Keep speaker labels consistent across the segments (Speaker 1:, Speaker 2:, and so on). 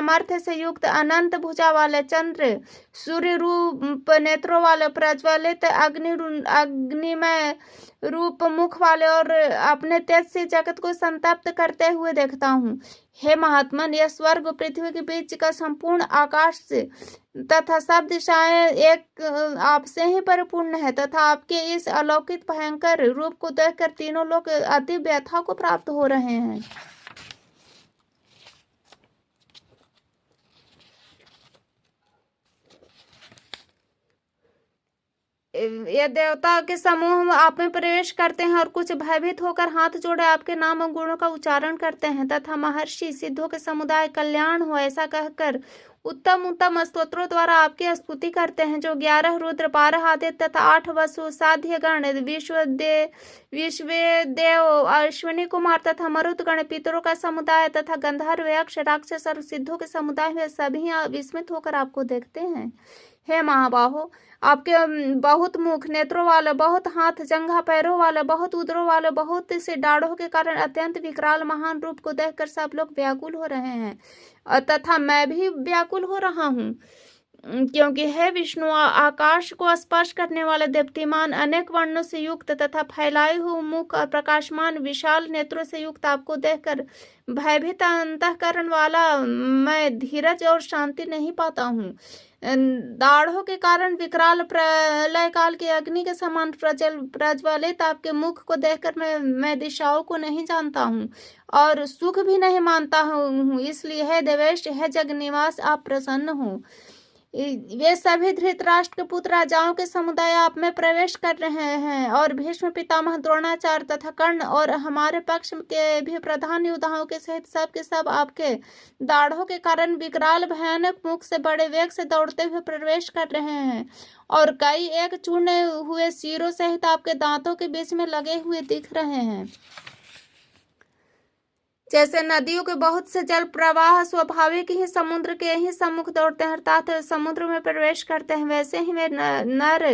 Speaker 1: सामर्थ्य से युक्त अनंत भुजा वाले चंद्र, सूर्य रूप नेत्रों वाले, प्रज्वलित अग्निमय रूप मुख वाले और अपने तेज से जगत को संतप्त करते हुए देखता हूँ। हे महात्मन, यह स्वर्ग पृथ्वी के बीच का संपूर्ण आकाश तथा सब दिशाएं एक आपसे ही परिपूर्ण है तथा आपके इस अलौकिक भयंकर रूप को देखकर तीनों लोग अति व्यथा को प्राप्त हो रहे हैं। ये देवता के समूह आप में प्रवेश करते हैं और कुछ भयभीत होकर हाथ जोड़े आपके नाम और गुणों का उच्चारण करते हैं तथा महर्षि सिद्धों के समुदाय कल्याण हो ऐसा कहकर उत्तम उत्तम स्तोत्रों द्वारा आपकी स्तुति करते हैं। जो 11 रुद्र, 12 आदित्य तथा 8 वसु, साध्य गण, विश्वदेव, अश्विनी कुमार तथा मरुत गण, पितरों का समुदाय तथा गंधर्व, यक्ष, राक्षस और सिद्धों के समुदाय में सभी विस्मित होकर आपको देखते हैं। हे महाबाहो, आपके बहुत मुख नेत्रों वाले, बहुत हाथ जंघा पैरों वाले, बहुत उदरों वाले, बहुत से डाढ़ों के कारण अत्यंत विकराल महान रूप को देखकर सब लोग व्याकुल हो रहे हैं तथा मैं भी व्याकुल हो रहा हूँ, क्योंकि हे विष्णु, आकाश को स्पर्श करने वाले दीप्तिमान अनेक वर्णों से युक्त तथा फैलाए हुए मुख और प्रकाशमान विशाल नेत्रों से युक्त आपको देखकर भयभीत अंतःकरण वाला मैं धीरज और शांति नहीं पाता हूँ। दाढ़ों के कारण विकराल प्रलय काल की अग्नि के समान प्रज्वलित आपके मुख को देखकर मैं दिशाओं को नहीं जानता हूँ और सुख भी नहीं मानता हूँ। इसलिए हे देवेश, हे जगनिवास, आप प्रसन्न हो। वे सभी धृतराष्ट्र के पुत्र राजाओं के समुदाय आप में प्रवेश कर रहे हैं और भीष्म, पितामह, द्रोणाचार्य तथा कर्ण और हमारे पक्ष के भी प्रधान योद्धाओं के सहित सब के सब आपके दाढ़ों के कारण विकराल भयानक मुख से बड़े वेग से दौड़ते हुए प्रवेश कर रहे हैं और कई एक चूर्णे हुए सिरों सहित आपके दांतों के बीच में लगे हुए दिख रहे हैं। जैसे नदियों के बहुत से जल प्रवाह स्वाभाविक ही समुद्र के ही सम्मुख दौड़ते हैं अर्थात समुद्र में प्रवेश करते हैं, वैसे ही वे नर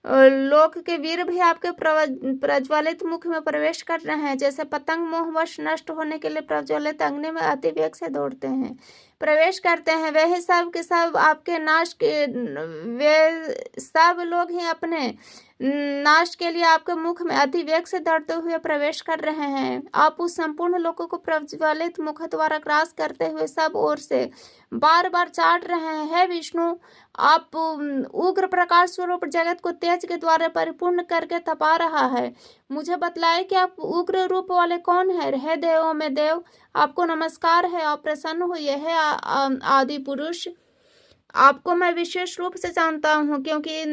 Speaker 1: लोक के वीर भी आपके प्रज्वलित मुख में प्रवेश कर रहे हैं। जैसे पतंग मोहवश नष्ट होने के लिए प्रज्वलित अग्नि में अति वेग से दौड़ते हैं, प्रवेश करते हैं, वे ही सब के सब आपके नाश के वे सब लोग ही अपने नाश के लिए आपके मुख में अति वेग से दौड़ते हुए प्रवेश कर रहे हैं। आप उस संपूर्ण लोगों को प्रज्वलित मुख द्वारा ग्रास करते हुए सब ओर से बार बार चाट रहे हैं। हे विष्णु, आप उग्र प्रकाश स्वरूप जगत को तेज के द्वारा परिपूर्ण करके तपा रहा है। मुझे बतलाए कि आप उग्र रूप वाले कौन है। हे देवों में देव, आपको नमस्कार है। आप प्रसन्न हुए है आदि पुरुष, आपको मैं विशेष रूप से जानता हूँ क्योंकि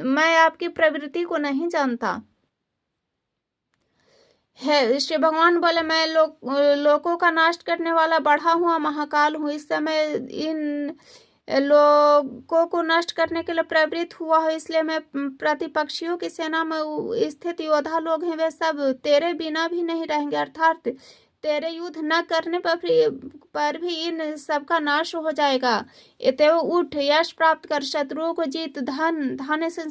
Speaker 1: मैं आपकी प्रवृत्ति को नहीं जानता। है श्री भगवान बोले, मैं लोकों का नाश करने वाला बढ़ा हुआ महाकाल हूँ। इस समय इन लोगों को नष्ट करने के लिए प्रवृत्त हुआ है, इसलिए मैं प्रतिपक्षियों की सेना में स्थित योद्धा लोग हैं, वे सब तेरे बिना भी नहीं रहेंगे, अर्थात तेरे युद्ध न करने पर भी इन सबका नाश हो जाएगा। इतव उठ, यश प्राप्त कर, शत्रुओं को जीत, धन से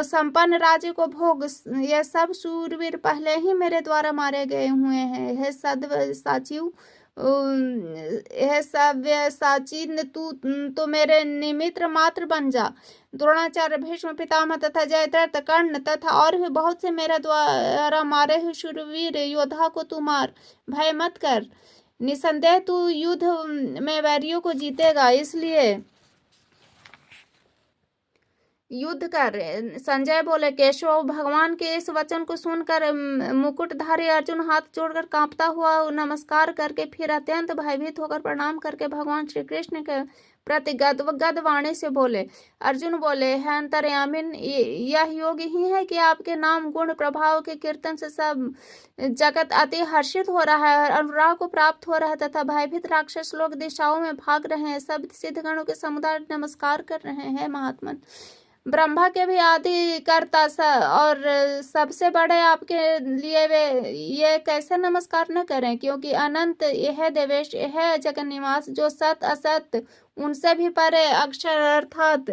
Speaker 1: संपन्न राज्य को भोग। ये सब सूरवीर पहले ही मेरे द्वारा मारे गए हुए हैं। हे सद्व साचिव, यह सव्य साची, तू तो मेरे निमित्त मात्र बन जा। द्रोणाचार्य, भीष्म पितामह तथा जयद्रथ, कर्ण तथा और भी बहुत से मेरे द्वारा मारे हुए शूरवीर योद्धा को तू मार, भय मत कर। निसंदेह तू युद्ध में वैरियों को जीतेगा, इसलिए युद्ध कर। संजय बोले, केशव, भगवान के इस वचन को सुनकर मुकुटधारी अर्जुन हाथ जोड़कर कांपता हुआ नमस्कार करके फिर अत्यंत भयभीत होकर प्रणाम करके भगवान श्री कृष्ण के प्रति गद वाणी से बोले। अर्जुन बोले, है अंतर्यामिन, यह योग ही है कि आपके नाम गुण प्रभाव के कीर्तन से सब जगत अति हर्षित हो रहा है, अनुराग को प्राप्त हो रहा है तथा भयभीत राक्षस लोग दिशाओं में भाग रहे हैं। सब सिद्धगणों के समुदाय नमस्कार कर रहे हैं। महात्मन, ब्रह्मा के भी आदि करता और सबसे बड़े आपके लिए वे ये कैसे नमस्कार न करें, क्योंकि अनंत यह देवेश, यह जगन्निवास, जो सत असत उनसे भी परे अक्षर अर्थात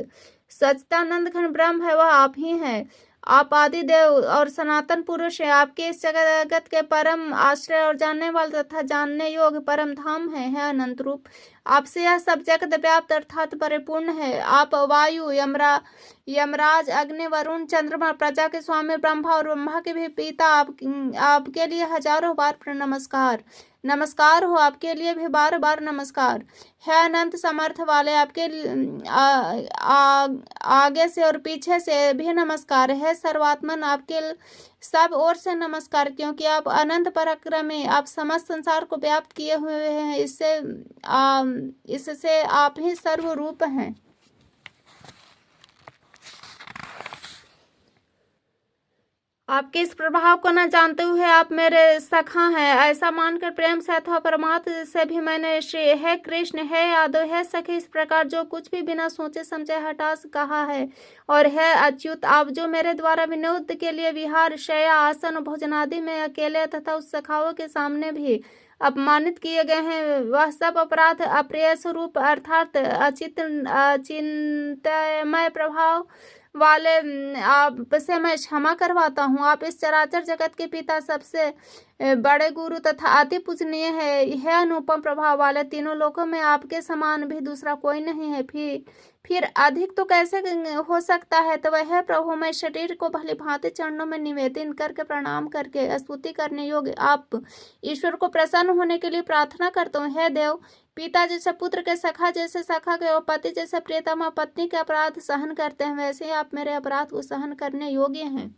Speaker 1: सच्चिदानंद घन ब्रह्म है, वह आप ही हैं। आप आदि देव और सनातन पुरुष हैं। आपके इस जगत के परम आश्रय और जानने वाले तथा जानने योग्य परम धाम है अनंत रूप। आपसे यह सब जगत व्याप्त अर्थात परिपूर्ण है। आप वायु, यमराज, अग्नि, वरुण, चंद्रमा, प्रजा के स्वामी ब्रह्मा और ब्रह्मा के भी पिता, आपके लिए हजारों बार नमस्कार। नमस्कार हो, आपके लिए भी बार बार नमस्कार है। अनंत समर्थ वाले, आपके आगे से और पीछे से भी नमस्कार है। सर्वात्मन, आपके सब ओर से नमस्कार, क्योंकि आप अनंत पराक्रमी, आप समस्त संसार को व्याप्त किए हुए हैं। इससे आप ही सर्वरूप हैं। आपके इस प्रभाव को न जानते हुए आप मेरे सखा हैं, ऐसा मानकर प्रेम से अथवा परमात्मा से भी मैंने श्री है कृष्ण, है यादव, है सखी, इस प्रकार जो कुछ भी बिना सोचे समझे हठास कहा है। और है अच्युत, आप जो मेरे द्वारा विनोद के लिए विहार, शय्या, आसन, भोजन आदि में अकेले तथा उस सखाओं के सामने भी अपमानित किए गए हैं, वह सब अपराध अप्रिय स्वरूप अर्थात अचिंत्यमय प्रभाव वाले आपसे मैं क्षमा करवाता हूँ। आप इस चराचर जगत के पिता, सबसे बड़े गुरु तथा अति पूजनीय है अनुपम प्रभाव वाले। तीनों लोकों में आपके समान भी दूसरा कोई नहीं है। फिर अधिक तो कैसे हो सकता है। तो वह प्रभु, मैं शरीर को भली भांति चरणों में निवेदन करके प्रणाम करके स्तुति करने योग्य आप ईश्वर को प्रसन्न होने के लिए प्रार्थना करता हूँ। हे देव, पिता जैसे पुत्र के, सखा जैसे सखा के और पति जैसे प्रियतमा पत्नी के अपराध सहन करते हैं, वैसे ही आप मेरे अपराध को सहन करने योग्य हैं।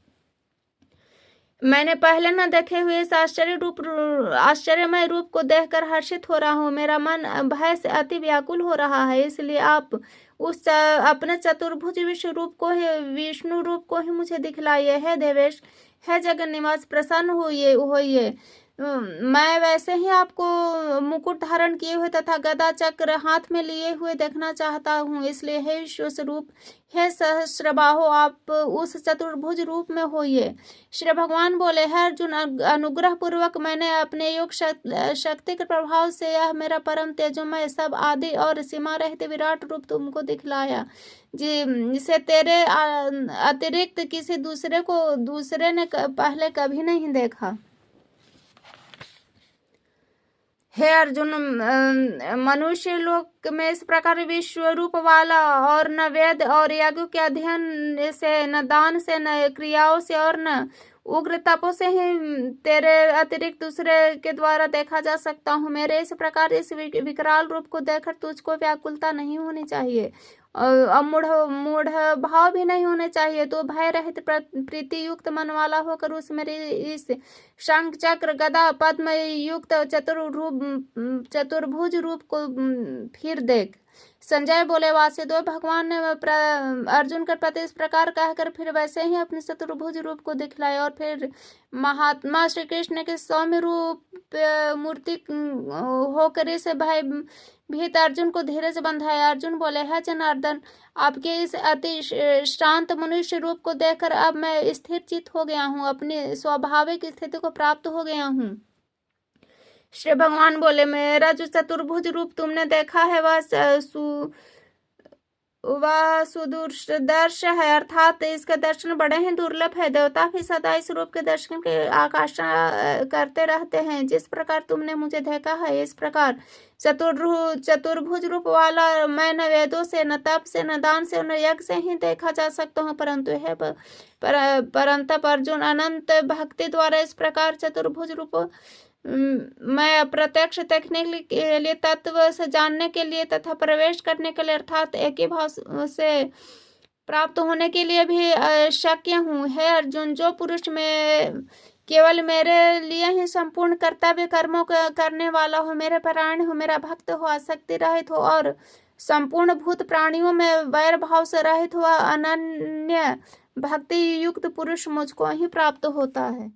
Speaker 1: मैंने पहले न देखे हुए इस आश्चर्यमय रूप को देखकर हर्षित हो रहा हूँ। मेरा मन भय से अति व्याकुल हो रहा है। इसलिए आप उस अपने चतुर्भुज विष्णु रूप को ही मुझे दिखलाइए। है देवेश, है जगन निवास, प्रसन्न होइए। मैं वैसे ही आपको मुकुट धारण किए हुए तथा गदा चक्र हाथ में लिए हुए देखना चाहता हूँ। इसलिए हे विश्व स्वरूप, हे सहस्रबाहो, आप उस चतुर्भुज रूप में होइए। श्री भगवान बोले, है अर्जुन, अनुग्रह पूर्वक मैंने अपने योग शक्ति के प्रभाव से यह मेरा परम तेजोमय सब आदि और सीमा रहित विराट रूप तुमको दिखलाया, जिसे तेरे अतिरिक्त किसी दूसरे ने पहले कभी नहीं देखा। हे अर्जुन, मनुष्य लोक में इस प्रकार विश्व रूप वाला और न वेद और यज्ञ के अध्ययन से, न दान से, न क्रियाओं से और न उग्र तपों से ही तेरे अतिरिक्त दूसरे के द्वारा देखा जा सकता हूँ। मेरे इस प्रकार इस विकराल रूप को देखकर तुझको व्याकुलता नहीं होनी चाहिए और मूढ़ भाव भी नहीं होने चाहिए। तो भय रहित प्रीति युक्त मन वाला होकर उस मेरे इस शंख चक्र गदा पद्म युक्त चतुर्भुज रूप को फिर देख। संजय बोले, वासुदेव भगवान ने अर्जुन के प्रति इस प्रकार कहकर फिर वैसे ही अपने चतुर्भुज रूप को दिखलाया। और फिर महात्मा श्री कृष्ण के सौम्य रूप मूर्ति होकर इस भय भीत अर्जुन को धीरे से बंधाया। अर्जुन बोले, है जनार्दन, आपके इस अति शांत मनुष्य रूप को देखकर अब मैं स्थिर चित हो गया हूँ, अपनी स्वाभाविक स्थिति को प्राप्त हो गया हूँ। श्री भगवान बोले, मेरा जो चतुर्भुज रूप तुमने देखा है वह सुदूरदर्श है, अर्थात इसके दर्शन बड़े ही दुर्लभ है। देवता भी सदा इस रूप के दर्शन के आकांक्षा करते रहते हैं। जिस प्रकार तुमने मुझे देखा है, इस प्रकार चतुर्भुज रूप वाला मैं न वेदों से, न तप से, न दान से, न यज्ञ से ही देखा जा सकता हूँ, परंतु है परंतप अर्जुन, अनंत भक्ति द्वारा इस प्रकार चतुर्भुज रूप मैं प्रत्यक्ष देखने के लिए, तत्व से जानने के लिए तथा प्रवेश करने के लिए, अर्थात एक ही भाव से प्राप्त होने के लिए भी शक्य हूँ। है अर्जुन, जो पुरुष में केवल मेरे लिए ही संपूर्ण कर्तव्य कर्मों को करने वाला हो, मेरे परायण हो, मेरा भक्त हो, आसक्ति रहित हो और संपूर्ण भूत प्राणियों में वैर भाव से रहित हुआ अनन्य भक्ति युक्त पुरुष मुझको ही प्राप्त होता है।